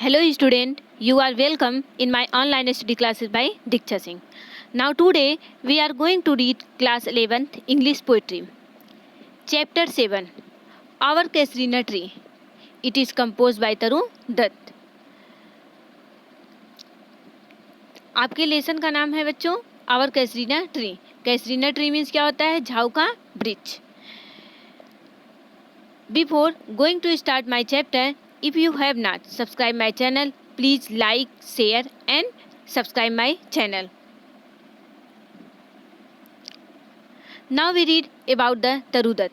Hello student, you are welcome in my online study classes by Diksha Singh. Now today we are going to read class 11th English poetry. Chapter 7 Our Kasrina Tree. It is composed by Tarun Dutt. आपके lesson का नाम है बच्चों our कैसरीना tree. कैसरीना tree means क्या होता है? झाऊ का वृक्ष. Before going to start my chapter, if you have not subscribed my channel, please like, share and subscribe my channel. Now we read about the Taru Dutt.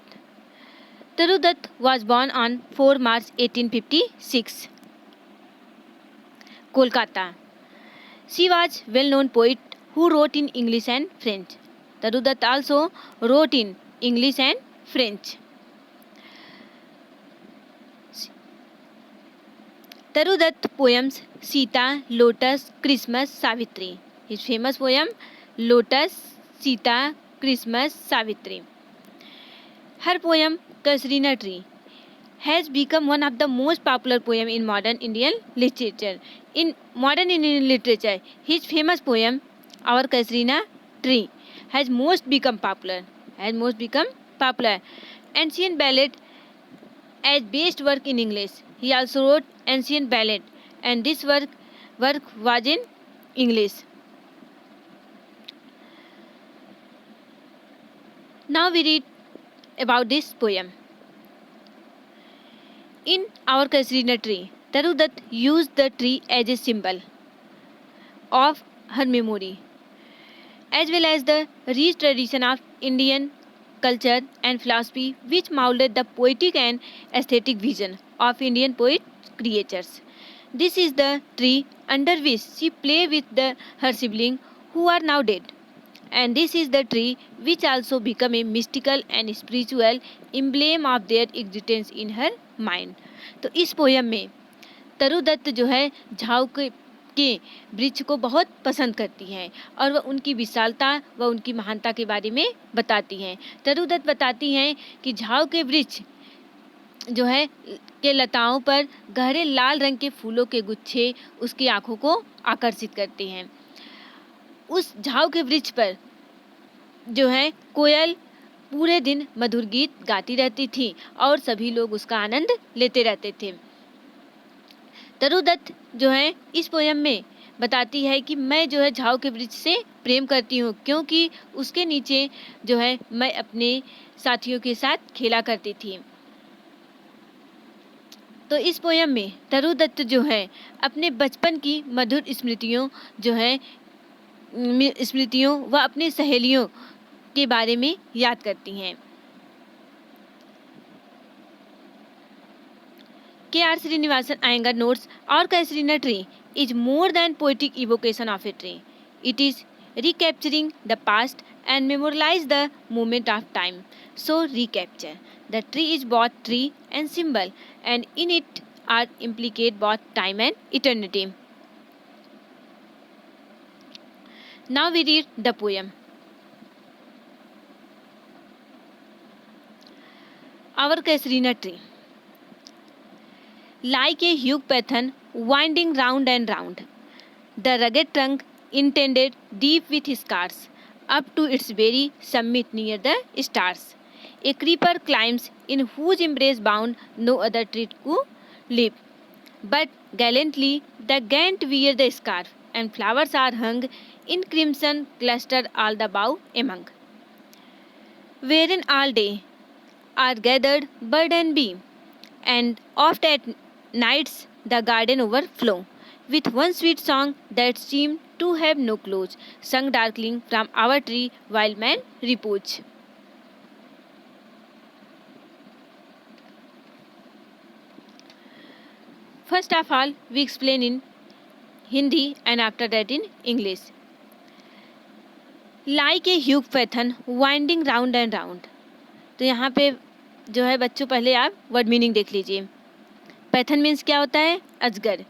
Taru Dutt was born on 4 March 1856, Kolkata. She was well-known poet who wrote in English and French. Taru Dutt also wrote in English and French. Taru Dutt poems Sita, Lotus, Christmas, Savitri. His famous poem Lotus, Sita, Christmas, Savitri. Her poem Kasrina Tree has become one of the most popular poem in modern Indian literature. In modern Indian literature, his famous poem Our Kasrina Tree has most become popular. Ancient ballad as best work in English. He also wrote ancient ballad, and this work was in English. Now we read about this poem. In Our Kasrina Tree, Taru Dutt used the tree as a symbol of her memory, as well as the rich tradition of Indian culture and philosophy which molded the poetic and aesthetic vision of Indian poet creators. This is the tree under which she played with her siblings who are now dead. And this is the tree which also became a mystical and spiritual emblem of their existence in her mind. तो इस poem में तरु दत्त जो है झाऊ के वृक्ष को बहुत पसंद करती हैं और वह उनकी विशालता व उनकी महानता के बारे में बताती हैं. तरु दत्त बताती हैं कि झाऊ के वृक्ष जो है के लताओं पर गहरे लाल रंग के फूलों के गुच्छे उसकी आंखों को आकर्षित करते हैं. उस झाऊ के वृक्ष पर जो है कोयल पूरे दिन मधुर गीत गाती रहती थी और सभी लोग उसका आनंद लेते रहते थे. तरु दत्त जो है इस पोयम में बताती है कि मैं जो है झाऊ के वृक्ष से प्रेम करती हूँ क्योंकि उसके नीचे जो है मैं अपने साथियों के साथ खेला करती थी. तो इस पोयम में तरु दत्त जो है अपने बचपन की मधुर स्मृतियों व अपनी सहेलियों के बारे में याद करती हैं. K.R. Srinivasan Iyengar notes, Our Kasrina Tree is more than poetic evocation of a tree. It is recapturing the past and memorialize the moment of time. So recapture. The tree is both tree and symbol, and in it are implicate both time and eternity. Now we read the poem. Our Kasrina Tree. Like a huge python winding round and round, the rugged trunk intended deep with scars, up to its very summit near the stars. A creeper climbs in whose embrace bound no other tree could live. But gallantly the giant wear the scarf, and flowers are hung in crimson clustered all the bough among, wherein all day are gathered bird and bee, and oft at nights the garden overflow with one sweet song that seemed to have no close, sung darkling from our tree while man repose. First of all, we explain in Hindi and after that in English. Like a huge python winding round and round. तो यहाँ पे जो है बच्चों पहले आप word meaning देख लीजिए. पैथन मीन्स क्या होता है? अजगर.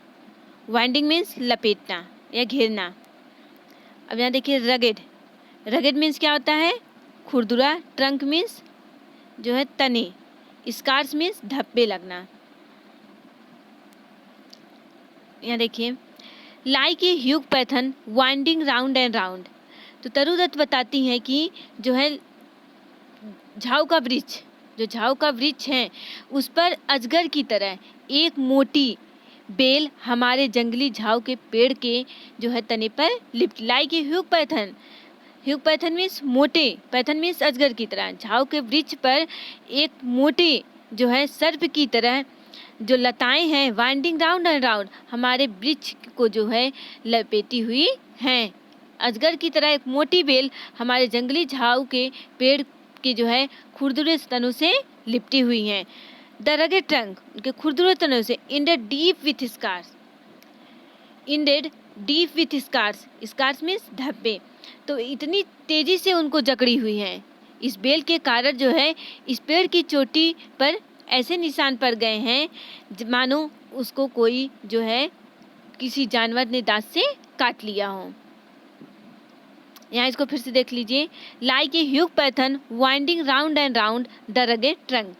वाइंडिंग मीन्स लपेटना या घेरना. अब यहाँ देखिए रगेड. रगेड मीन्स क्या होता है? खुरदुरा. ट्रंक मीन्स जो है तने. स्कार्स मीन्स धब्बे लगना. यहाँ देखिए, like a huge python winding round and round. तो तरु दत्त बताती हैं कि जो है झाऊ का वृक्ष, जो झाऊ का वृक्ष है उस पर अजगर की तरह एक मोटी बेल हमारे जंगली झाऊ के पेड़ के जो है तने पर लिपट, like a huge Python. Hugh Python means मोटे, पैथन मीन्स अजगर की तरह। झाऊ के वृक्ष पर एक मोटे जो है सर्प की तरह जो लताएं हैं वाइंडिंग राउंड एंड राउंड हमारे वृक्ष को जो है लपेटी हुई हैं। अजगर की तरह एक मोटी बेल हमारे जंगली झाऊ के पेड़ के जो है खुरदुरे तनों से लिपटी हुई हैं। द रगेड ट्रंक, उनके खुरदुरे तनों से, indeed deep with scars, indeed deep with scars, scars means धब्बे। तो इतनी तेजी से उनको जकड़ी हुई हैं। इस बेल के कारण जो है इस पेड़ की चोटी पर ऐसे निशान पड़ गए हैं मानो उसको कोई जो है किसी जानवर ने दांत से काट लिया हो। यहाँ इसको फिर से देख लीजिए, like a huge python winding round and round the rugged trunk.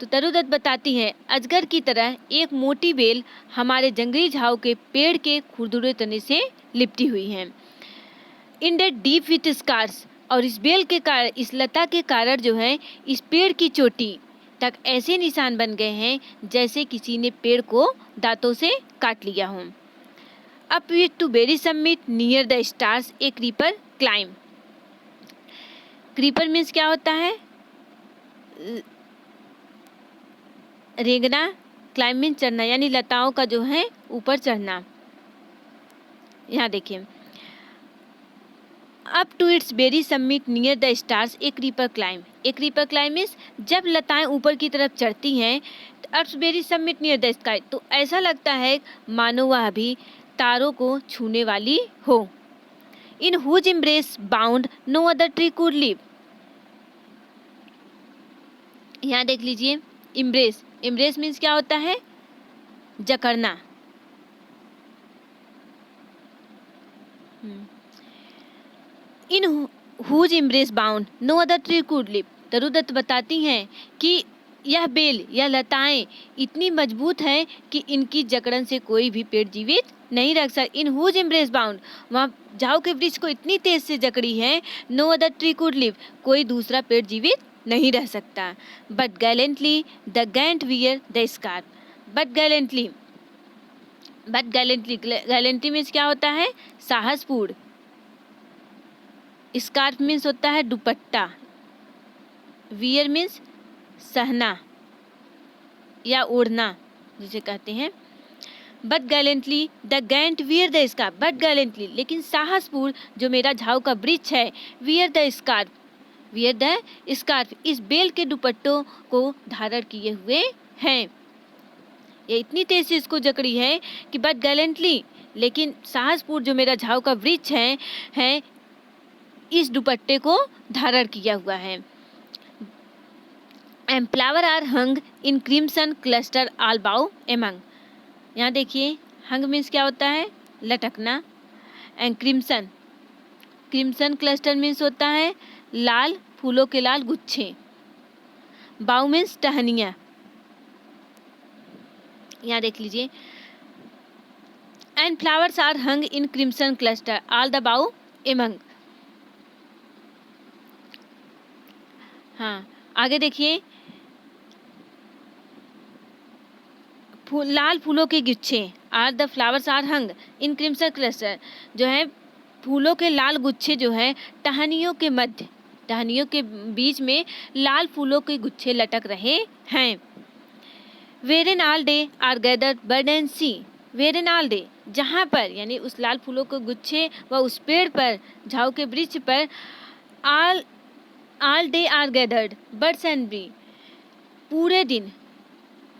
तो तरु दत्त बताती है अजगर की तरह एक मोटी बेल हमारे जंगली झाऊ के पेड़ के खुरदुरे तने से लिपटी हुई है। इंडेड डीप विथ स्कार्स, और इस बेल के कारण, इस लता के कारण जो है इस पेड़ की चोटी तक ऐसे निशान बन गए हैं जैसे किसी ने पेड़ को दांतों से काट लिया हो। Up to very summit near the stars a creeper climb. Creeper means क्या होता है? रेंगना, क्लाइम मीन्स चढ़ना, यानी लताओं का जो है ऊपर चढ़ना। यहाँ देखिए, up to its very summit near the stars a creeper climb. A creeper climb means जब लताएं ऊपर की तरफ चढ़ती हैं, up very summit near the sky, तो ऐसा लगता है मानो वह अभी तारों को छूने वाली हो। In whose embrace bound no other tree could live. यहाँ देख लीजिए, एम्ब्रेस, एम्ब्रेस मीन्स क्या होता है? जकड़ना। In whose embrace bound no other tree could live. Toru Dutt बताती हैं कि यह बेल, यह लताएं इतनी मजबूत हैं कि इनकी जकड़न से कोई भी पेड़ जीवित नहीं रख सकता। इन हुज एम्ब्रेस बाउंड, वहाँ झाऊ के वृक्ष को इतनी तेज से जकड़ी है, no other tree could live, कोई दूसरा पेड़ जीवित नहीं रह सकता। But gallantly the giant wear the scarf. But gallantly, but gallantly, gallantly means क्या होता है? साहसपूर्ण। स्कार्फ मीन्स होता है दुपट्टा। वियर मीन्स सहना या ओढ़ना जिसे कहते हैं। But gallantly the giant wear the scarf, but gallantly, लेकिन साहसपूर्ण जो मेरा झाऊ का वृक्ष है, wear the scarf, wear the scarf, इस बेल के दुपट्टों को धारण किए हुए हैं। ये इतनी तेज से इसको जकड़ी है कि बट गैलेंटली, लेकिन साहसपूर्ण जो मेरा झाऊ का वृक्ष है इस दुपट्टे को धारण किया हुआ है। And flower are hung in crimson cluster all bough among. यहाँ देखिए, हंग मीन्स क्या होता है? लटकना। And crimson, crimson cluster means होता है लाल, फूलों के लाल गुच्छे। बाउ मीन्स टहनिया। यहाँ देख लीजिए, and flowers are hung in crimson cluster all the bough among. हाँ, आगे देखिए, लाल फूलों के गुच्छे, are the flowers are hung in crimson cluster, जो है फूलों के लाल गुच्छे जो है टहनियों के मध्य, टहनियों के बीच में लाल फूलों के गुच्छे लटक रहे हैं। Whereon all day are gathered bird and sea. Whereon all day, जहाँ पर, यानी उस लाल फूलों के गुच्छे व उस पेड़ पर, झाऊ के वृक्ष पर, all day are gathered birds and bee, पूरे दिन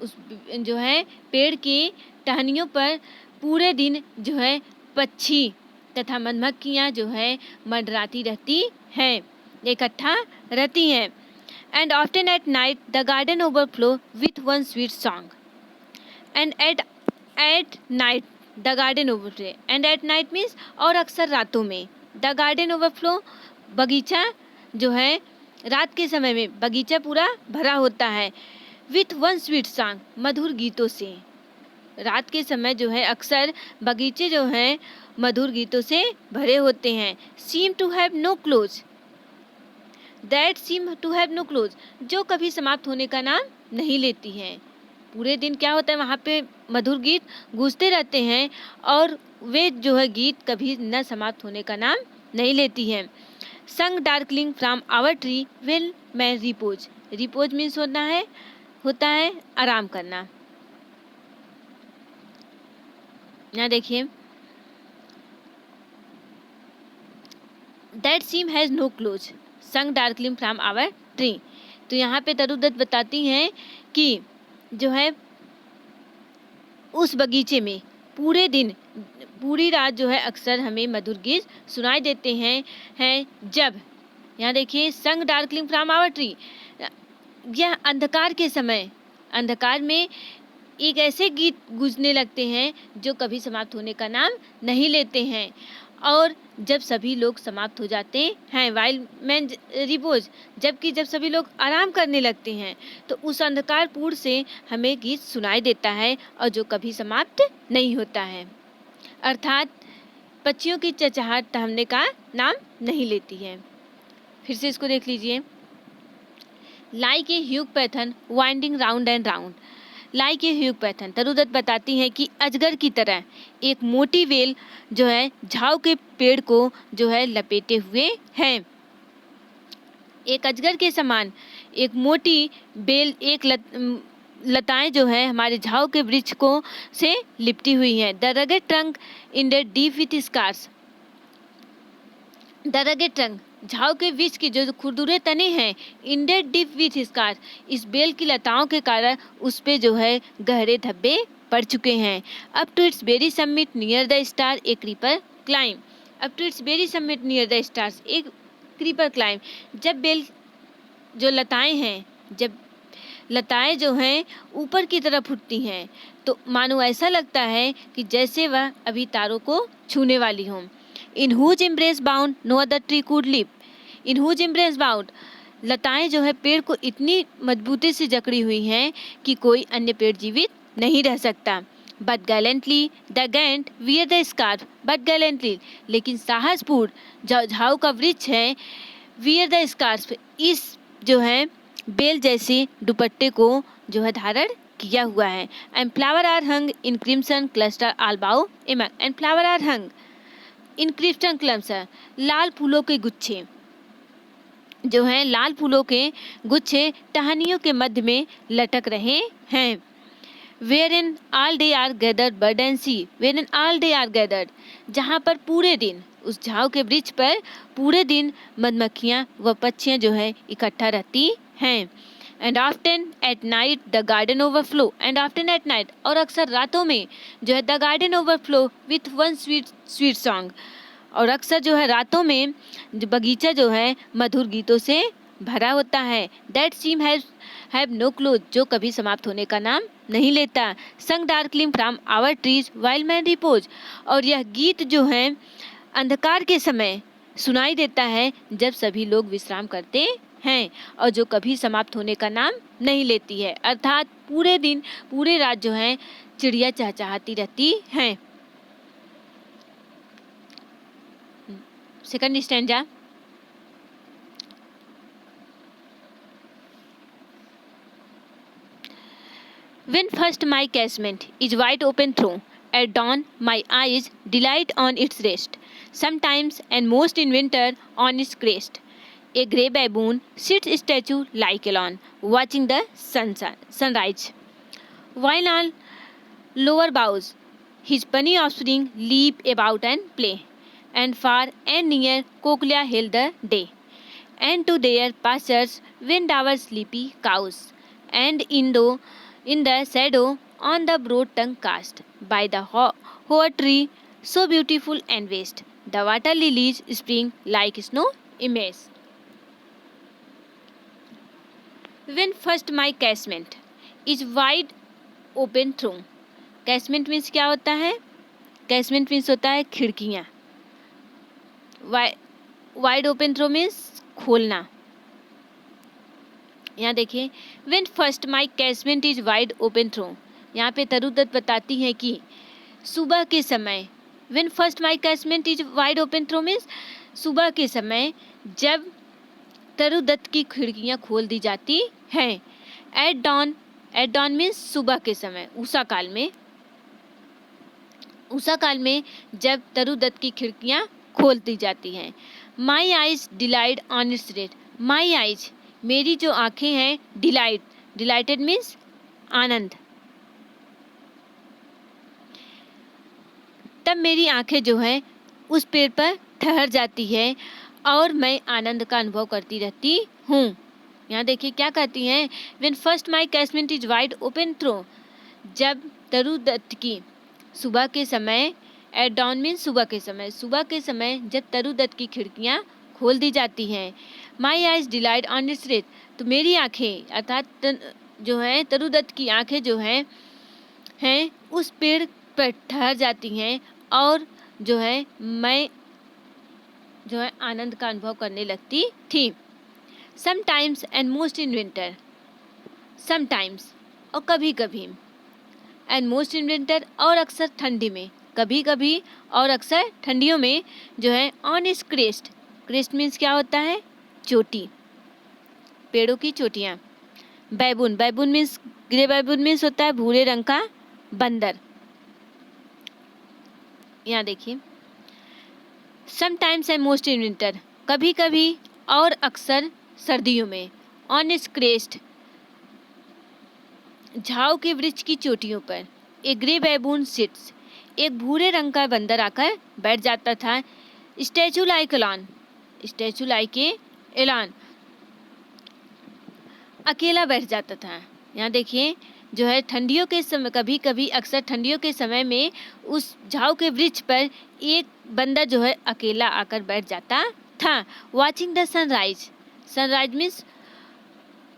उस जो है पेड़ की टहनियों पर पूरे दिन जो है पक्षी तथा मधुमक्खियाँ जो है मंडराती रहती हैं, इकट्ठा रहती हैं। And often at night the garden overflow with one sweet song. And at night the garden overflow, and at night means और अक्सर रातों में, द गार्डन ओवरफ्लो, बगीचा जो है रात के समय में बगीचा पूरा भरा होता है, विथ वन स्वीट सॉन्ग, मधुर गीतों से। रात के समय जो है अक्सर बगीचे जो हैं मधुर गीतों से भरे होते हैं। Seem to have no close, that seem to have no close, जो कभी समाप्त होने का नाम नहीं लेती हैं। पूरे दिन क्या होता है, वहाँ पे मधुर गीत गूंजते रहते हैं और वे जो है गीत कभी न समाप्त होने का नाम नहीं लेती हैं। Song darkling from our tree will मैं रिपोज, रिपोज मीन्स होता है आराम करना। यहाँ देखिए, that seem has no close song darkling from our tree. तो यहाँ पे तरुदत्त बताती हैं कि जो है उस बगीचे में पूरे दिन पूरी रात जो है अक्सर हमें मधुर गीत सुनाई देते हैं जब, यहाँ देखिए, संग डार्कलिंग फ्रॉम आवर ट्री, यह अंधकार के समय, अंधकार में एक ऐसे गीत गूंजने लगते हैं जो कभी समाप्त होने का नाम नहीं लेते हैं। और जब सभी लोग समाप्त हो जाते हैं, वाइल मैन रिपोज, जबकि जब सभी लोग आराम करने लगते हैं तो उस अंधकारपुर से हमें गीत सुनाई देता है और जो कभी समाप्त नहीं होता है। अर्थात पक्षियों की चहचहाट थमने का नाम नहीं लेती है। फिर से इसको देख लीजिए। Like a huge python winding round and round, like a huge python, Toru Dutt बताती हैं कि अजगर की तरह एक मोटी वेल जो है झाव के पेड़ को जो है लपेटे हुए है। एक अजगर के समान एक मोटी बेल, लताएं जो है हमारे झाव के वृक्ष को से लिपटी हुई हैं। The rugged trunk in the deep with scars, the rugged trunk, झाव के वृक्ष की जो खुरदुरे तने हैं, इंडेड डीप विथ स्कार, इस बेल की लताओं के कारण उस पे जो है गहरे धब्बे पड़ चुके हैं। Up to its very summit near the star a creeper climb, up to its very summit near the stars एक क्रीपर क्लाइम, जब बेल जो लताएं हैं, जब लताएं जो हैं ऊपर की तरफ उठती हैं तो मानो ऐसा लगता है कि जैसे वह अभी तारों को छूने वाली हों। In whose embrace bound no other tree could live, in whose embrace bound, लताएं जो है पेड़ को इतनी मजबूती से जकड़ी हुई हैं कि कोई अन्य पेड़ जीवित नहीं रह सकता। But gallantly the giant wear the scarf, but gallantly, लेकिन साहसपूर्ण झाऊ का वृक्ष है, वियर द स्कार्फ, इस जो है बेल जैसे दुपट्टे को जो है धारण किया हुआ है। And flower are hung in crimson cluster all bough among, and flower are hung in crimson cluster, लाल फूलों के गुच्छे जो हैं, लाल फूलों के गुच्छे टहनियों के मध्य में लटक रहे हैं। Where in all day are gathered bird and sea, where in all day are gathered, जहाँ पर पूरे दिन उस झाव के वृक्ष पर पूरे दिन मधुमक्खियाँ व पक्षियाँ जो है इकट्ठा रहती हैं। And often at night the garden overflow, and often at night, और अक्सर रातों में जो है the garden overflow with one sweet sweet song, और अक्सर जो है रातों में बगीचा जो है मधुर गीतों से भरा होता है। That seem have no close, जो कभी समाप्त होने का नाम नहीं लेता। Sung darkling from our trees while man repose, और यह गीत जो है अंधकार के समय सुनाई देता है जब सभी लोग विश्राम करते हैं और जो कभी समाप्त होने का नाम नहीं लेती है। अर्थात पूरे दिन पूरे रात जो है चिड़िया चहचहाती रहती हैं। Second stanza, when first my casement is wide open through, at dawn my eyes delight on its rest, sometimes and most in winter on its crest. A grey baboon sits statue like alone, watching the sunrise, while on lower boughs his puny offspring leap about and play, and far and near Cochlear hail the day, and to their pastures wend our sleepy cows, and in the shadow on the broad tongue cast by the hoar tree so beautiful and vast, the water lilies spring like snow image. When first my casement is wide open through, casement means क्या होता है? कैसमेंट means होता है खिड़कियाँ। Wide open throw means खोलना। यहाँ देखिए, when first my casement is wide open throw, यहाँ पे तरुदत्त बताती हैं कि सुबह के समय when first my casement is wide open through means सुबह के समय जब तरुदत्त की खिड़कियाँ खोल दी जाती हैं। एट डॉन मीन्स सुबह के समय, उषा काल में जब तरुदत्त की खिड़कियाँ खोल दी जाती हैं। My eyes delight on it's rate, my eyes मेरी जो आँखें हैं, डिलाइटेड मीन्स आनंद, तब मेरी आंखें जो है उस पेड़ पर ठहर जाती है और मैं आनंद का अनुभव करती रहती हूँ। यहाँ देखिए क्या कहती हैं, when first my casement is wide open throw, जब तरुदत्त की सुबह के समय, एट डॉन मीन सुबह के समय जब तरुदत्त की खिड़कियाँ खोल दी जाती हैं। My eyes delight on it's rate, तो मेरी आँखें अर्थात जो है तरुदत्त की आँखें जो हैं उस पेड़ पर ठहर जाती हैं और जो है मैं जो है आनंद का अनुभव करने लगती थी। Sometimes and most in winter, sometimes और कभी कभी, एंड मोस्ट इन विंटर और अक्सर ठंडी में, कभी कभी और अक्सर ठंडियों में जो है ऑन इस क्रेस्ट, क्रेस्ट मीन्स क्या होता है, चोटी, पेड़ों की चोटियाँ। बैबून मीन्स ग्रे बैबून मीन्स होता है भूरे रंग का बंदर। यहाँ देखिए sometimes and most in winter, कभी कभी और अक्सर सर्दियों में, ऑन इस क्रेस्ट झाव के वृक्ष की चोटियों पर, एक ग्रे बैबून सिट्स, एक भूरे रंग का बंदर आकर बैठ जाता था। स्टैचू लाइक एलान, अकेला बैठ जाता था। यहाँ देखिए जो है ठंडियों के समय, कभी कभी अक्सर ठंडियों के समय में उस झाव के वृक्ष पर एक बंदर जो है अकेला आकर बैठ जाता था। Watching the sunrise, sunrise means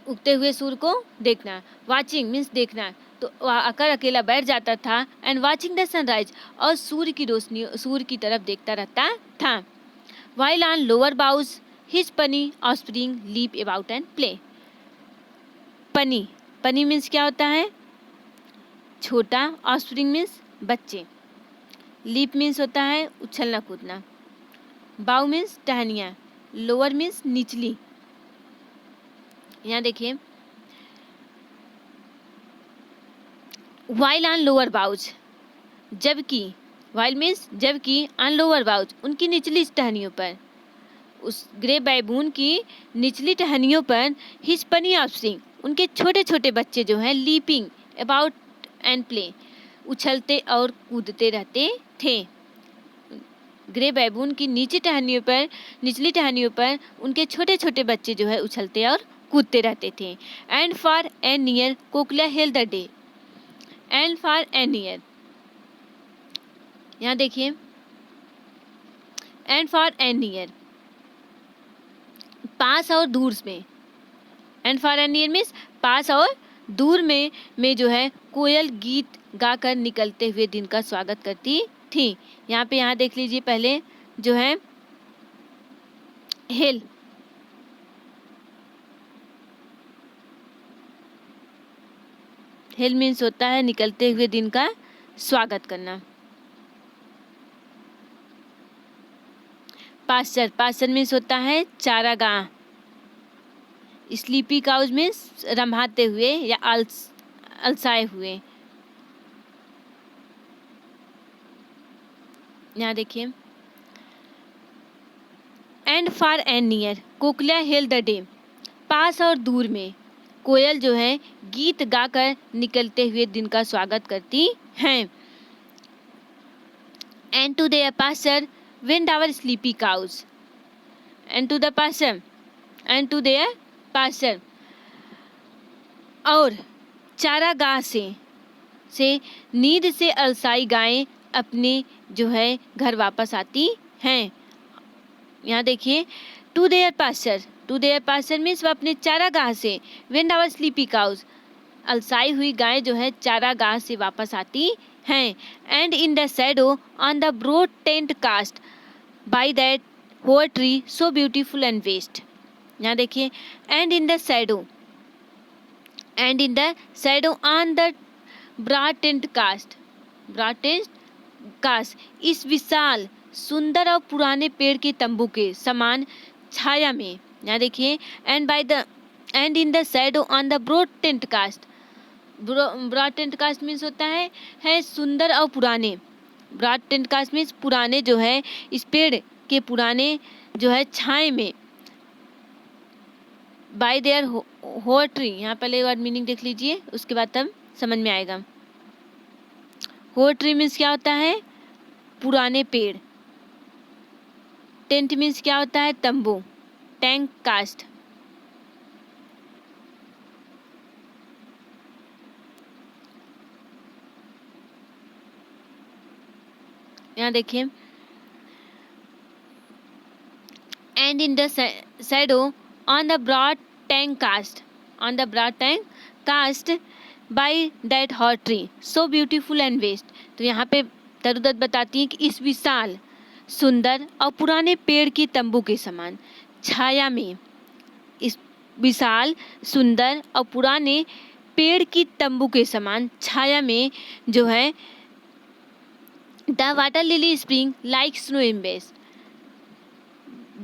उगते हुए सूर्य को देखना, वॉचिंग मीन्स देखना, तो वह आकर अकेला बैठ जाता था। एंड वॉचिंग द सनराइज, और सूर्य की रोशनी, सूर्य की तरफ देखता रहता था। While on lower boughs his puny offspring leap about and play, puny means क्या होता है, छोटा, ऑफस्प्रिंग मीन्स बच्चे, लीप मीन्स होता है उछलना कूदना, बाउ मीन्स टहनियाँ, लोअर मीन्स निचली। यहाँ देखिए वाइल ऑन लोअर बाउज, जबकि, वाइल मीन्स जबकि, ऑन लोअर बाउज उनकी निचली टहनियों पर, उस ग्रे बैबून की निचली टहनियों पर, हिज पनी ऑफस्प्रिंग उनके छोटे छोटे बच्चे जो हैं, लीपिंग अबाउट एंड प्ले उछलते और कूदते रहते थे। ग्रे बैबून की निचली टहनियों पर उनके छोटे छोटे बच्चे जो है उछलते और कूदते रहते थे। And far and near kokila hail the day, and far and near, यहाँ देखिए एंड फॉर एन नियर, पास और दूर में, and far and near means पास और दूर में जो है कोयल गीत गाकर निकलते हुए दिन का स्वागत करती थी। यहाँ देख लीजिए पहले जो है हेल, हेल मीन्स होता है निकलते हुए दिन का स्वागत करना। पास्चर मीन्स होता है चारागाह। स्लीपी काउज मीन्स रम्भाते हुए या अलसाए हुए। यहाँ देखिए and far and near kokila hail the day, पास और दूर में कोयल जो है गीत गाकर निकलते हुए दिन का स्वागत करती हैं। And to their pasture went our sleepy cows, and to the pasture, and to their pasture, और चारागाह से नींद से अलसाई गायें अपने जो है घर वापस आती हैं। यहाँ देखिए टू देयर पास्चर मीन्स वह अपने चारागाह से, वेन आवर स्लीपी काउज अलसाई हुई गायें जो है चारागाह से वापस आती हैं। And in the shadow on the broad tent cast by that hoar tree so beautiful and vast. यहाँ देखिए and in the shadow on the broad tent cast, broad tent cast, इस विशाल सुंदर और पुराने पेड़ के तंबू के समान छाया में, यहाँ देखिए, and in the shadow on the broad tent cast, broad tent cast means होता है सुंदर और पुराने, ब्रॉड टेंट कास्ट मीन्स पुराने जो है इस पेड़ के पुराने जो है छाए में, बाय देयर होअर ट्री, यहाँ पहले वर्ड मीनिंग देख लीजिए उसके बाद तब समझ में आएगा। होअर ट्री मीन्स क्या होता है, पुराने पेड़, टेंट मीन्स क्या होता है, तंबू, टैंक कास्ट, यहाँ देखिए, and in the shadow on the broad tank cast, on the broad tank cast by that hot tree so beautiful and vast. तो यहाँ पे तरुदत्त बताती है कि इस विशाल सुंदर और पुराने पेड़ की तंबू के समान छाया में, इस विशाल सुंदर और पुराने पेड़ की तंबू के समान छाया में जो है the water lily spring like snow एम्बेस,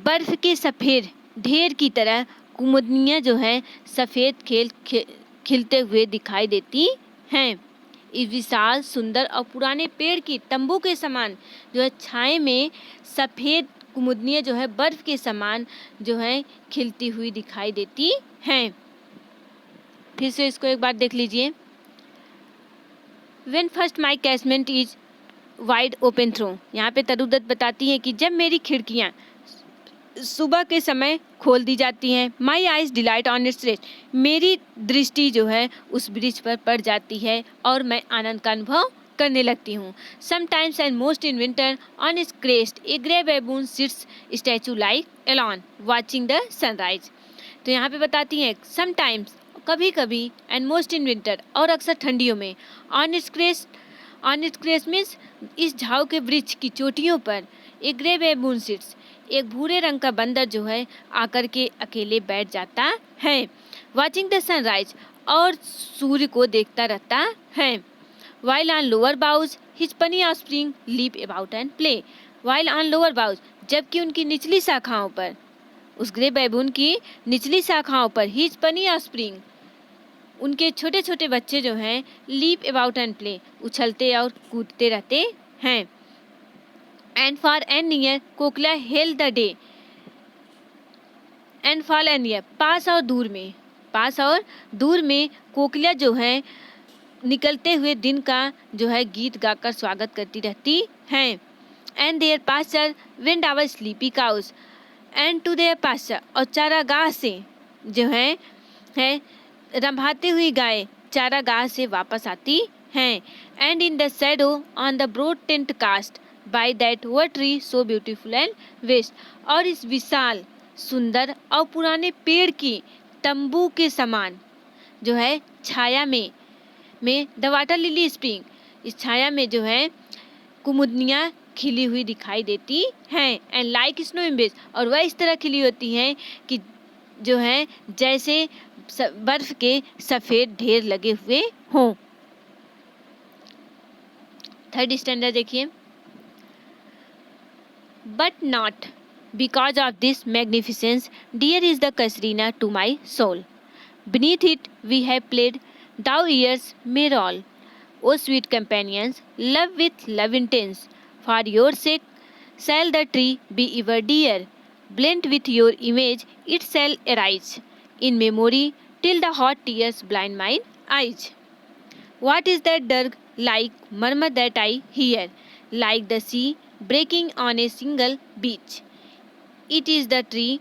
बर्फ के सफ़ेद ढेर की तरह कुमुदनियाँ जो हैं सफ़ेद खिलते हुए दिखाई देती हैं। इस विशाल सुंदर और पुराने पेड़ की तंबू के समान जो है छाए में सफ़ेद कुमुदनियाँ जो है बर्फ के समान जो है खिलती हुई दिखाई देती हैं। फिर से इसको एक बार देख लीजिए। When first my casement is wide open through, यहाँ पे तरुदत्त बताती है कि जब मेरी खिड़कियाँ सुबह के समय खोल दी जाती हैं, my eyes delight on it's rest, मेरी दृष्टि जो है उस वृक्ष पर पड़ जाती है और मैं आनंद का अनुभव करने लगती हूँ। Sometimes and most in winter on its crest a grey baboon sits statue like alone watching the sunrise. तो यहाँ पे बताती हैं समटाइम्स, कभी कभी, एंड मोस्ट इन विंटर, और अक्सर ठंडियों में, ऑन इट्स क्रेस्ट मीन्स इस झाऊ के वृक्ष की चोटियों पर, एक ग्रे बेबून सिट्स, एक भूरे रंग का बंदर जो है आकर के अकेले बैठ जाता है। वाचिंग द सनराइज, और सूर्य को देखता रहता है। While on lower boughs his puny offspring leap about and play, while on lower boughs, जबकि उनकी निचली शाखाओं पर, उस ग्रे बैबून की निचली शाखाओं पर, हिज पनी ऑफस्प्रिंग, उनके छोटे छोटे बच्चे जो हैं लीप अबाउट एंड प्ले, उछलते और कूदते रहते हैं। And far and near kokila hail the day, and far and near, पास और दूर में कोकिला जो है निकलते हुए दिन का जो है गीत गाकर स्वागत करती रहती हैं। And their pasture wind our sleepy cows, and to their pasture, और चारागाह से जो है रंभाती हुई गाय चारागाह से वापस आती हैं। And in the shadow on the broad tent cast by that were tree so beautiful and vast, और इस विशाल सुंदर और पुराने पेड़ की तंबू के समान जो है छाया में द वाटर लिली स्प्रिंग, इस छाया में जो है कुमुदनियाँ खिली हुई दिखाई देती हैं। एंड लाइक स्नो एम्बेस, और वह इस तरह खिली होती हैं कि जो है जैसे बर्फ के सफ़ेद ढेर लगे हुए हों। थर्ड स्टैंडर्ड देखिए। But not because of this magnificence dear is the casuarina to my soul, beneath it we have played thou years may roll, O sweet companions, love with love intense, for your sake shall the tree be ever dear, blent with your image it shall arise in memory till the hot tears blind mine eyes. What is that dirge like murmur that I hear, like the sea breaking on a single beach? It is the tree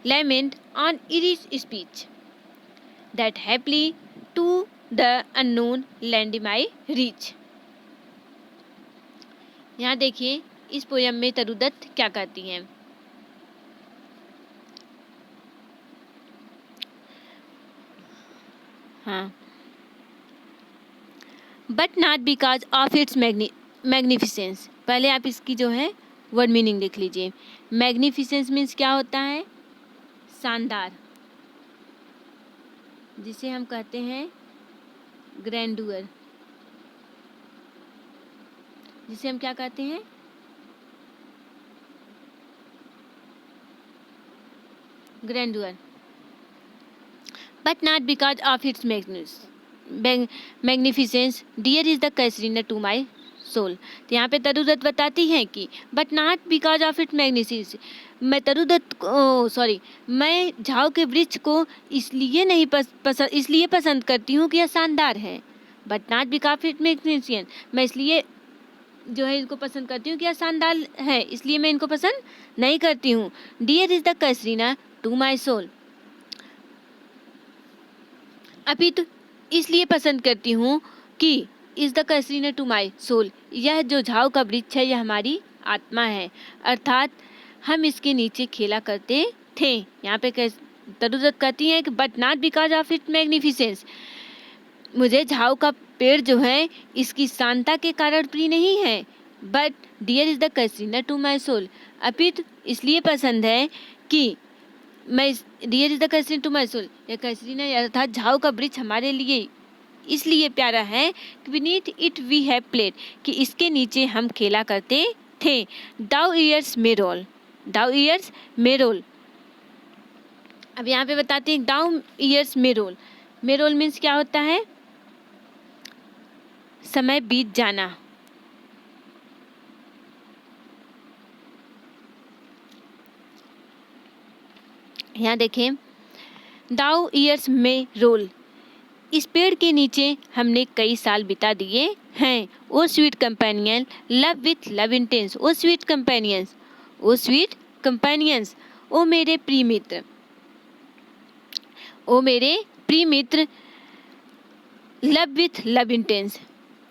lament on Irish speech, that happily to the unknown lend my reach. यहाँ देखिए इस poem में तरुदत्त क्या कहती हैं। हाँ, but not because of its magnificence, पहले आप इसकी जो है वर्ड मीनिंग देख लीजिए। मैग्निफिसेंस मीन्स क्या होता है, शानदार, जिसे हम कहते हैं ग्रैंडुअर, जिसे हम क्या कहते हैं, grandeur, but not because of its magnificence dear is the casuarina to my soul. तो यहाँ पे तरुदत्त बताती हैं कि but not because of it magnificence, मैं झाऊ के वृक्ष को इसलिए नहीं इसलिए पसंद करती हूँ कि यह शानदार है। But not because of it magnificence, मैं इसलिए जो है इनको पसंद करती हूँ कि यह शानदार है, इसलिए मैं इनको पसंद नहीं करती हूँ। Dear is the casuarina to my soul, अभी तो इसलिए पसंद करती हूँ कि is the casuarina to my soul, यह जो झाऊ का वृक्ष है यह हमारी आत्मा है, अर्थात हम इसके नीचे खेला करते थे। यहाँ पे तरुदत्त कहती हैं कि but not because of it magnificence, मुझे झाऊ का पेड़ जो है इसकी शानता के कारण प्रिय नहीं है, but dear is the casuarina to my soul, अपितु इसलिए पसंद है कि मैं dear is the casuarina to my soul, यह कैसरीना अर्थात झाऊ का वृक्ष हमारे लिए इसलिए प्यारा है कि beneath it we have played, कि इसके नीचे हम खेला करते थे। Thou years may roll, thou years may roll, अब यहाँ पे बताते हैं thou years may roll, may roll means क्या होता है, समय बीत जाना। यहाँ देखें दाउ ईयर्स में रोल, इस पेड़ के नीचे हमने कई साल बिता दिए हैं। O sweet companion love with love intense, O sweet companions, O sweet companions, ओ मेरे प्रिय मित्र, ओ मेरे प्रिय मित्र, लव विथ लव इंटेंस।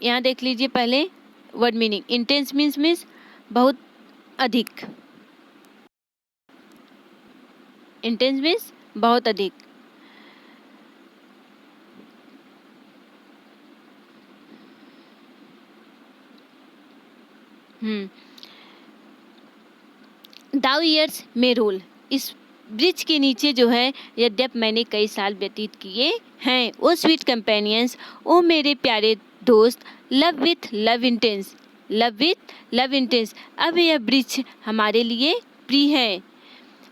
यहाँ देख लीजिए पहले वर्ड मीनिंग, इंटेंस मीन्स बहुत अधिक, इंटेंस मीन्स बहुत अधिक। दाउ ईयर्स में रोल, इस वृक्ष के नीचे जो है यद्यप मैंने कई साल व्यतीत किए हैं। ओ स्वीट कंपेनियंस, ओ मेरे प्यारे दोस्त, love with love intense, love with love intense, अब यह वृक्ष हमारे लिए प्रिय है।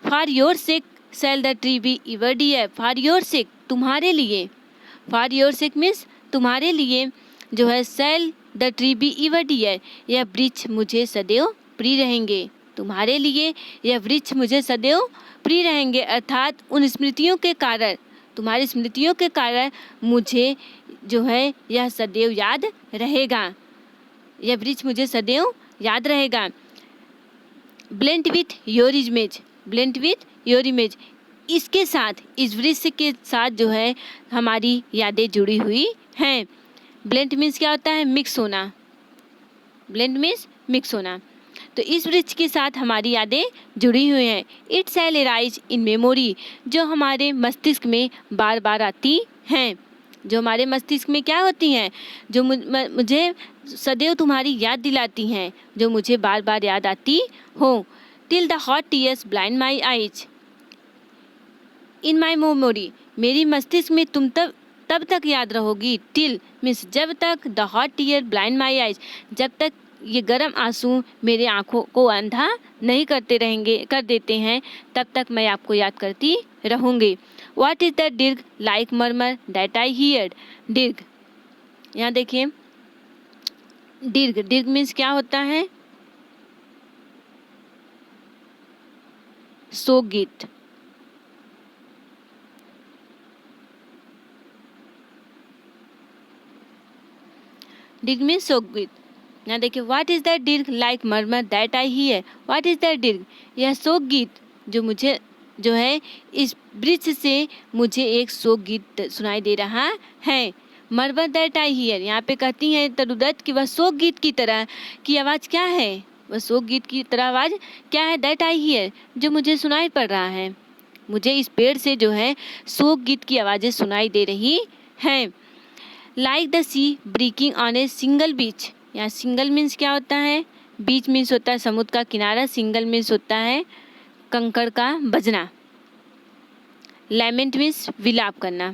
For your sake sell the tree be ever dear, for your sake तुम्हारे लिए, फॉर योर सेक मीन्स तुम्हारे लिए जो है, sell the tree be ever dear, यह वृक्ष मुझे सदैव प्रिय रहेंगे, तुम्हारे लिए यह वृक्ष मुझे सदैव प्रिय रहेंगे, अर्थात उन स्मृतियों के कारण, तुम्हारी स्मृतियों के कारण मुझे जो है यह सदैव याद रहेगा, यह वृक्ष मुझे सदैव याद रहेगा। Blend with your image, blend with your image, इसके साथ, इस वृक्ष के साथ जो है हमारी यादें जुड़ी हुई हैं। ब्लेंड मीन्स क्या होता है, मिक्स होना, ब्लेंड मीन्स मिक्स होना, तो इस वृक्ष के साथ हमारी यादें जुड़ी हुई हैं। It shall arise in memory, जो हमारे मस्तिष्क में बार बार आती हैं, जो हमारे मस्तिष्क में क्या होती हैं, जो मुझे सदैव तुम्हारी याद दिलाती हैं, जो मुझे बार बार याद आती हो। Till the hot tears blind my eyes in my memory, मेरी मस्तिष्क में तुम तब तक याद रहोगी। टिल मीन्स जब तक, the hot tear blind my eyes, जब तक ये गर्म आंसू मेरे आँखों को अंधा नहीं कर देते हैं, तब तक मैं आपको याद करती रहूँगी। What is the dirge like murmur that I heard, dirge, यहाँ देखिए डिर्ग, डिर्ग मीन्स क्या होता है, शोक गीत, डिर्ग मीन्स शोक गीत। यहाँ देखिए what is that dirge like murmur that I hear, what is that dirge, यह शोक गीत जो मुझे जो है इस वृक्ष से मुझे एक शोक गीत सुनाई दे रहा है। मर्मर दैट आई हियर, यहाँ पे कहती हैं तरुदत्त कि वह शोक गीत की तरह की आवाज़ क्या है, वह शोक गीत की तरह आवाज़ क्या है, दैट आई हियर, जो मुझे सुनाई पड़ रहा है, मुझे इस पेड़ से जो है शोक गीत की आवाज़ें सुनाई दे रही हैं। Like the sea breaking on a shingle beach, यहाँ सिंगल मीन्स क्या होता है, बीच मीन्स होता है समुद्र का किनारा, सिंगल मीन्स होता है कंकड़ का बजना। लैमेंट मीन्स विलाप करना।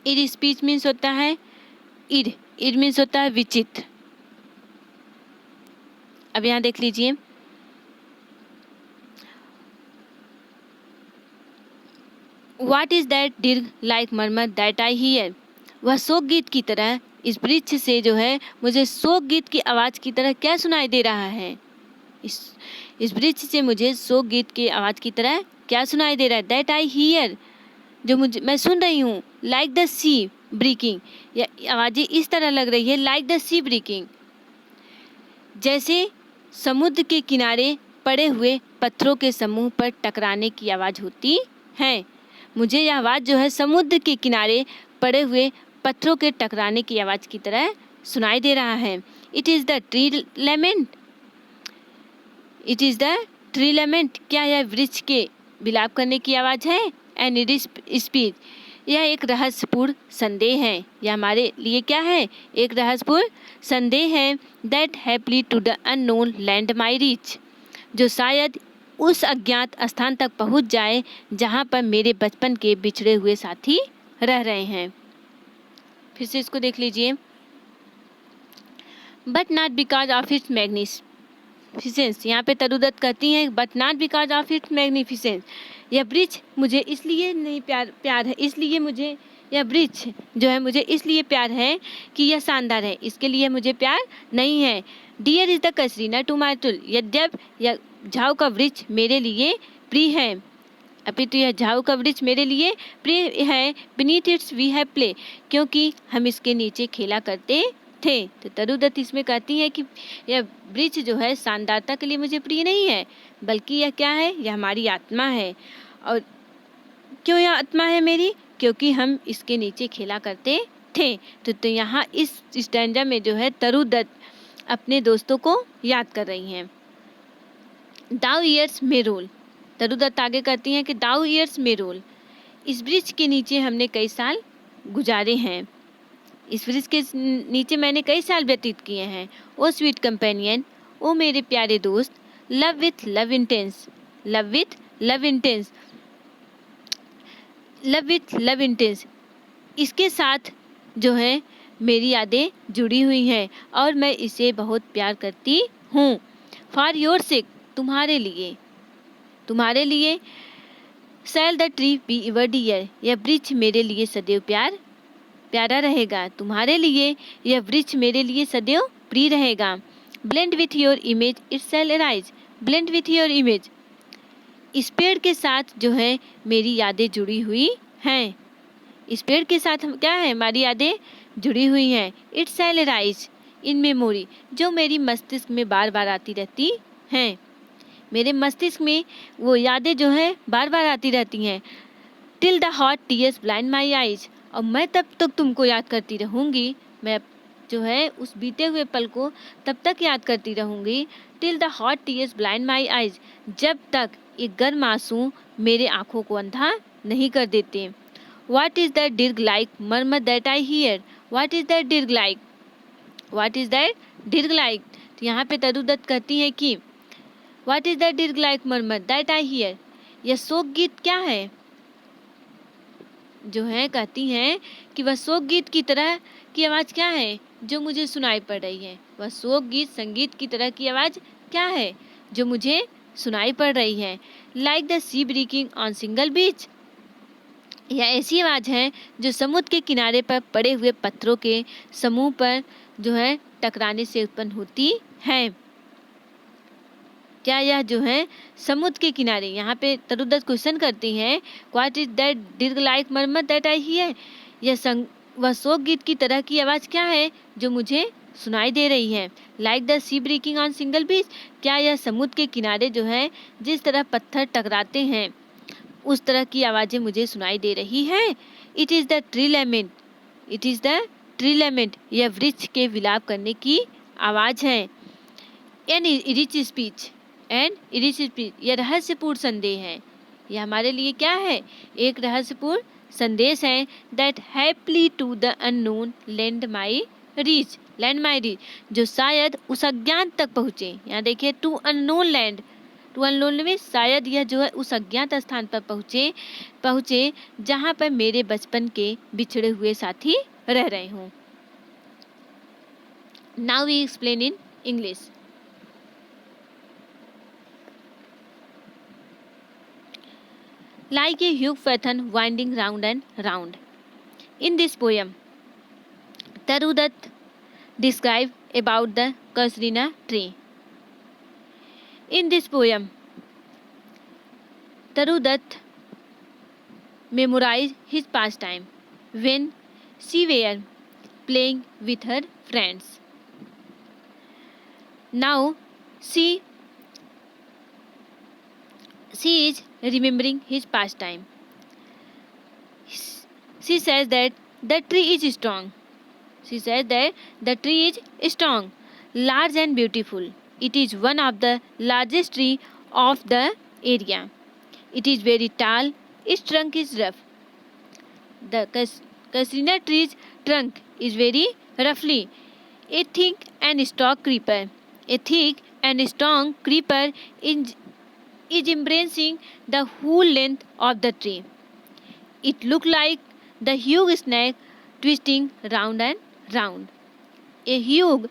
इर स्पीच मीन्स होता है इड, इड मीन्स होता है विचित्र। अब यहाँ देख लीजिए, what is that dirge like murmur that I hear, वह शोक गीत की तरह इस वृक्ष से जो है मुझे शोक गीत की आवाज़ की तरह क्या सुनाई दे रहा है। इस वृक्ष से मुझे शोक गीत की आवाज़ की तरह क्या सुनाई दे रहा है। दैट आई हियर, जो मैं सुन रही हूँ। लाइक द सी ब्रेकिंग, यह आवाज़ें इस तरह लग रही है लाइक द सी ब्रेकिंग, जैसे समुद्र के किनारे पड़े हुए पत्थरों के समूह पर टकराने की आवाज़ होती है। मुझे यह आवाज़ जो है समुद्र के किनारे पड़े हुए पत्थरों के टकराने की आवाज़ की तरह सुनाई दे रहा है। It is the tree lament, it is the tree lament, क्या यह वृक्ष के विलाप करने की आवाज़ है। एंड इट इज स्पीच, यह एक रहस्यपूर्ण संदेह है। यह हमारे लिए क्या है, एक रहस्यपूर्ण संदेह है। That haply to the unknown land my reach, जो शायद उस अज्ञात स्थान तक पहुंच जाए जहां पर मेरे बचपन के बिछड़े हुए साथी रह रहे हैं। फिर से इसको देख लीजिए। But not because of its magnificence, यहाँ पे तरुदत्त कहती हैं but not because of its magnificence, यह वृक्ष मुझे इसलिए नहीं प्यार है, इसलिए मुझे यह वृक्ष जो है मुझे इसलिए प्यार है कि यह शानदार है, इसके लिए मुझे प्यार नहीं है। Dear is the casuarina to my soul, यद्यप यह झाऊ का वृक्ष मेरे लिए प्रिय है, अभी तो यह झाऊ का वृक्ष मेरे लिए प्रिय है। Beneath its we have play, क्योंकि हम इसके नीचे खेला करते थे। तो तरुदत्त इसमें कहती है कि यह वृक्ष जो है शानदारता के लिए मुझे प्रिय नहीं है, बल्कि यह क्या है, यह हमारी आत्मा है। और क्यों यह आत्मा है मेरी, क्योंकि हम इसके नीचे खेला करते थे। तो यहाँ इस स्टैंजा में जो है तरुदत्त अपने दोस्तों को याद कर रही हैं। दाउ ईयर्स में रोल, तरुदत्त आगे करती हैं कि दाउ ईयर्स में रोल, इस वृक्ष के नीचे हमने कई साल गुजारे हैं, इस वृक्ष के नीचे मैंने कई साल व्यतीत किए हैं। ओ स्वीट कंपेनियन, ओ मेरे प्यारे दोस्त, love with love intense, love with love intense, love with love intense, इसके साथ जो है मेरी यादें जुड़ी हुई हैं और मैं इसे बहुत प्यार करती हूँ। फॉर योर सेक, तुम्हारे लिए, तुम्हारे लिए। Shall the tree be ever dear, यह वृक्ष मेरे लिए सदैव प्यारा रहेगा, तुम्हारे लिए यह वृक्ष मेरे लिए सदैव प्रिय रहेगा। Blend with your image it shall arise, blend with your image, इस पेड़ के साथ जो है मेरी यादें जुड़ी हुई हैं, इस पेड़ के साथ हम क्या है, हमारी यादें जुड़ी हुई हैं। It shall arise in memory, जो मेरी मस्तिष्क में बार बार आती रहती हैं, मेरे मस्तिष्क में वो यादें जो है बार बार आती रहती हैं। Till the hot tears blind my eyes, और मैं तब तक तुमको याद करती रहूँगी, मैं जो है उस बीते हुए पल को तब तक याद करती रहूँगी। Till the hot tears blind my eyes, जब तक एक गर्म आंसू मेरे आँखों को अंधा नहीं कर देते। What is that dirge like murmur that I hear? What is that dirge like? What is that dirge like? तो यहाँ पे तरुदत्त कहती है कि What is that dirge like murmur that I hear? यह शोक गीत क्या है, जो है कहती हैं कि वह शोक गीत की तरह की आवाज़ क्या है जो मुझे सुनाई पड़ रही है। वह शोक गीत संगीत की तरह की आवाज़ क्या है जो मुझे सुनाई पड़ रही है। Like the sea breaking on single beach, यह ऐसी आवाज़ है जो समुद्र के किनारे पर पड़े हुए पत्थरों के समूह पर जो है टकराने से उत्पन्न होती है। क्या यह जो है समुद्र के किनारे, यहाँ पे तरुदत्त क्वेश्चन करती हैं, what is that dirge like murmur that I here, यह वह शोक गीत की तरह की आवाज़ क्या है जो मुझे सुनाई दे रही है। Like the sea breaking on shingle beach, क्या यह समुद्र के किनारे जो है जिस तरह पत्थर टकराते हैं उस तरह की आवाज़ें मुझे सुनाई दे रही है। It is the tree lament, it is the tree lament, यह वृक्ष के विलाप करने की आवाज़ है। An rich speech, and rich speech, यह रहस्यपूर्ण संदेह है, यह हमारे लिए क्या है, एक रहस्यपूर्ण संदेश है। That happily to the unknown land my reach, land my reach, जो शायद उस अज्ञात तक पहुँचे। यहाँ देखिए to unknown land, to unknown में शायद यह जो है उस अज्ञात स्थान पर पहुँचे जहाँ पर मेरे बचपन के बिछड़े हुए साथी रह रहे हों। Now we explain in English. Like a huge python winding round and round. In this poem, Tarudat describes about the Kasrina tree. In this poem, Tarudat memorized his pastime when she were playing with her friends. Now she is remembering his pastime. She says that the tree is strong. She says that the tree is strong, large and beautiful. It is one of the largest trees of the area. It is very tall. Its trunk is rough. The Kasrina tree's trunk is very roughly a thick and strong creeper. A thick and strong creeper is embracing the whole length of the tree. It looked like the huge snake twisting round and round. A huge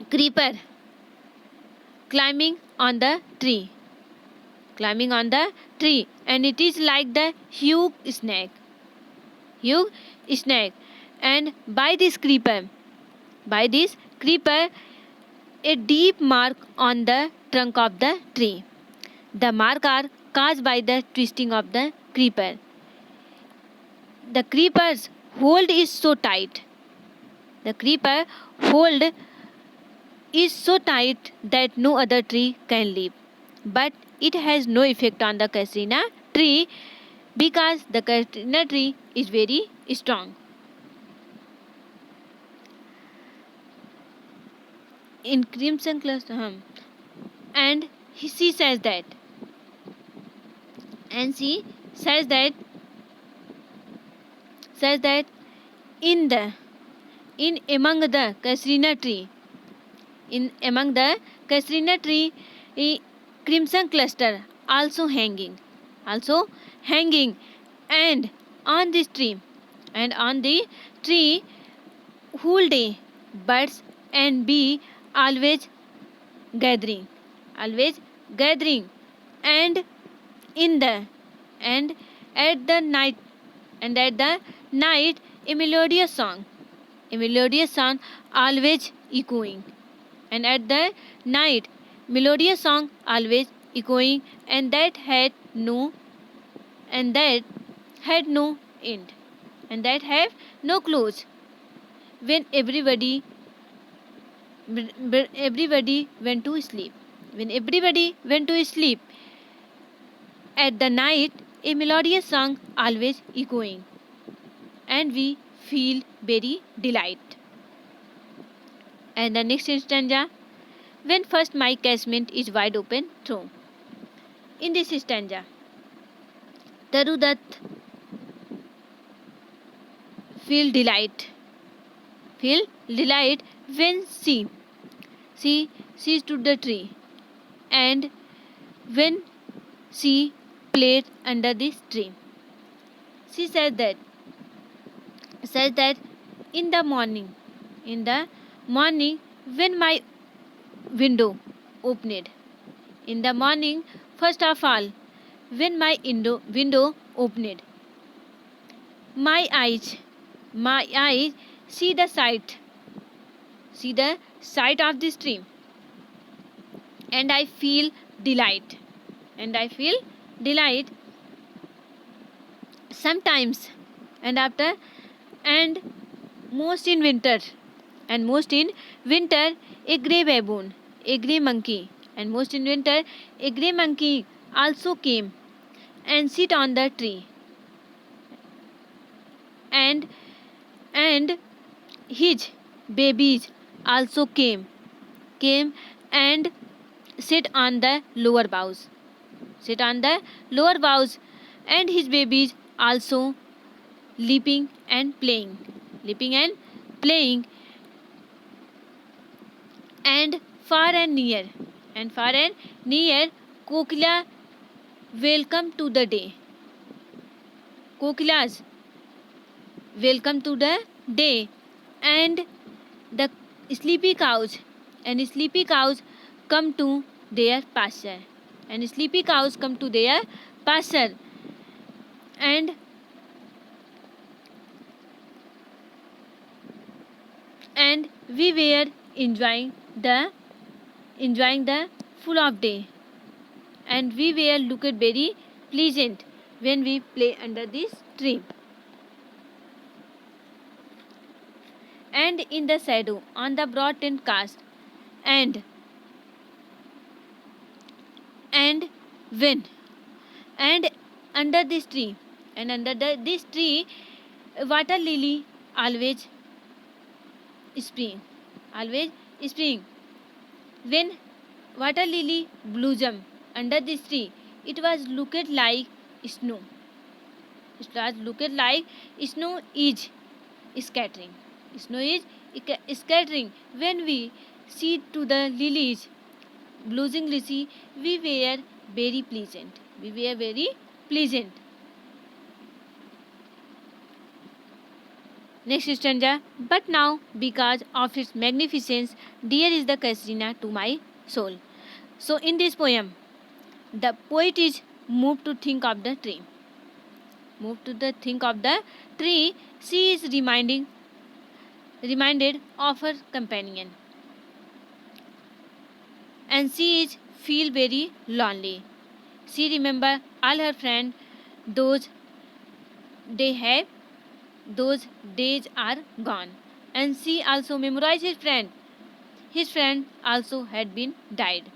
creeper climbing on the tree. Climbing on the tree, and it is like the huge snake. Huge snake. And by this creeper, a deep mark on the trunk of the tree. The mark are caused by the twisting of the creeper. The creeper's hold is so tight. The creeper hold is so tight that no other tree can live. But it has no effect on the Kasrina tree because the Kasrina tree is very strong. In Crimson Cluster, and she says that, in among the Kasrina tree, a crimson cluster also hanging, and on this tree, whole day birds and bee always gathering, and in the and at the night a melodious song always echoing, and at the night melodious song always echoing, and that had no end, and that have no close. When everybody went to sleep, at the night a melodious song always echoing, and we feel very delight. And the next stanza, when first my casement is wide open through. In this stanza, Tarudat feel delight when she stood the tree, and when she played under this tree. She said that in the morning when my window opened, in the morning first of all when my window opened, my eyes see the sight of this tree, and I feel delight sometimes, and after, and most in winter a grey baboon, a grey monkey, and most in winter a grey monkey also came and sit on the tree, and his babies also came and sit on the lower boughs, and his babies also leaping and playing, and far and near, kokila welcome to the day. Kokilas welcome to the day, and The sleepy cows and sleepy cows come to their pasture. And sleepy cows come to their pasture. And we were enjoying the full of day, and we were looked very pleasant when we play under this tree. And in the shadow on the broad tent cast, and when and under this tree, and under this tree, water lily always spring, always spring. When water lily blossom under this tree, it was looked like snow. It was looked like snow is scattering. Snow is scattering. When we see to the lilies, blooming lily, we were very pleasant. We were very pleasant. Next stanza. But now, because of its magnificence, dear is the Casuarina to my soul. So in this poem, the poet is moved to think of the tree. Moved to the think of the tree, she is reminded of her companion, and she is feel very lonely. She remember all her friends, those they have, those days are gone, and she also memorized his friend. His friend also had been died,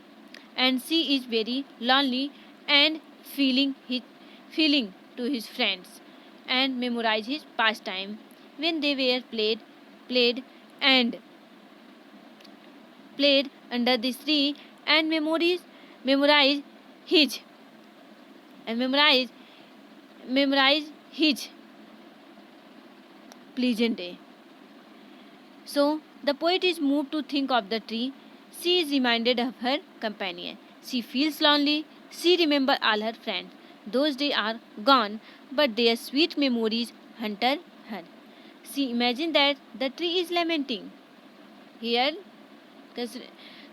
and she is very lonely and feeling to his friends, and memorize his pastime when they were played and played under this tree, and memorize his and memorize his pleasant day. So the poet is moved to think of the tree. She is reminded of her companion. She feels lonely. She remembers all her friends. Those days are gone, but their sweet memories haunt her. She imagines that the tree is lamenting. Here,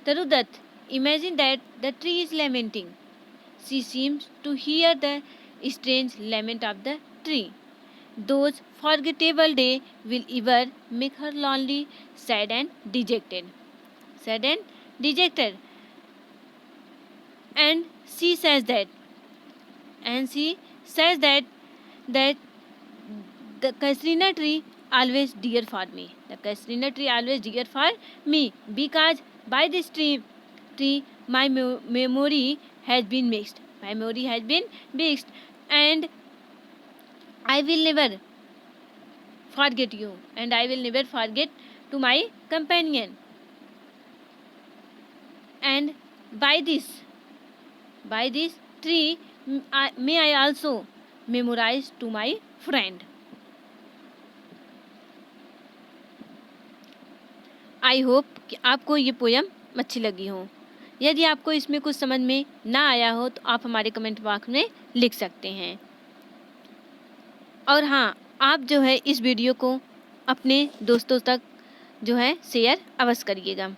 Tarudat imagine that the tree is lamenting. She seems to hear the strange lament of the tree. Those forgettable days will ever make her lonely, sad and dejected. Sad and dejected. And she says that that the Casuarina tree always dear for me. The Casuarina tree always dear for me, because by this tree my memory has been mixed. My memory has been mixed, and I will never forget you, and I will never forget to my companion. And by this tree, may I also memorize to my friend. I hope कि आपको ये poem अच्छी लगी हो. यदि आपको इसमें कुछ समझ में ना आया हो तो आप हमारे कमेंट बॉक्स में लिख सकते हैं. और हाँ, आप जो है इस वीडियो को अपने दोस्तों तक जो है शेयर अवश्य करिएगा.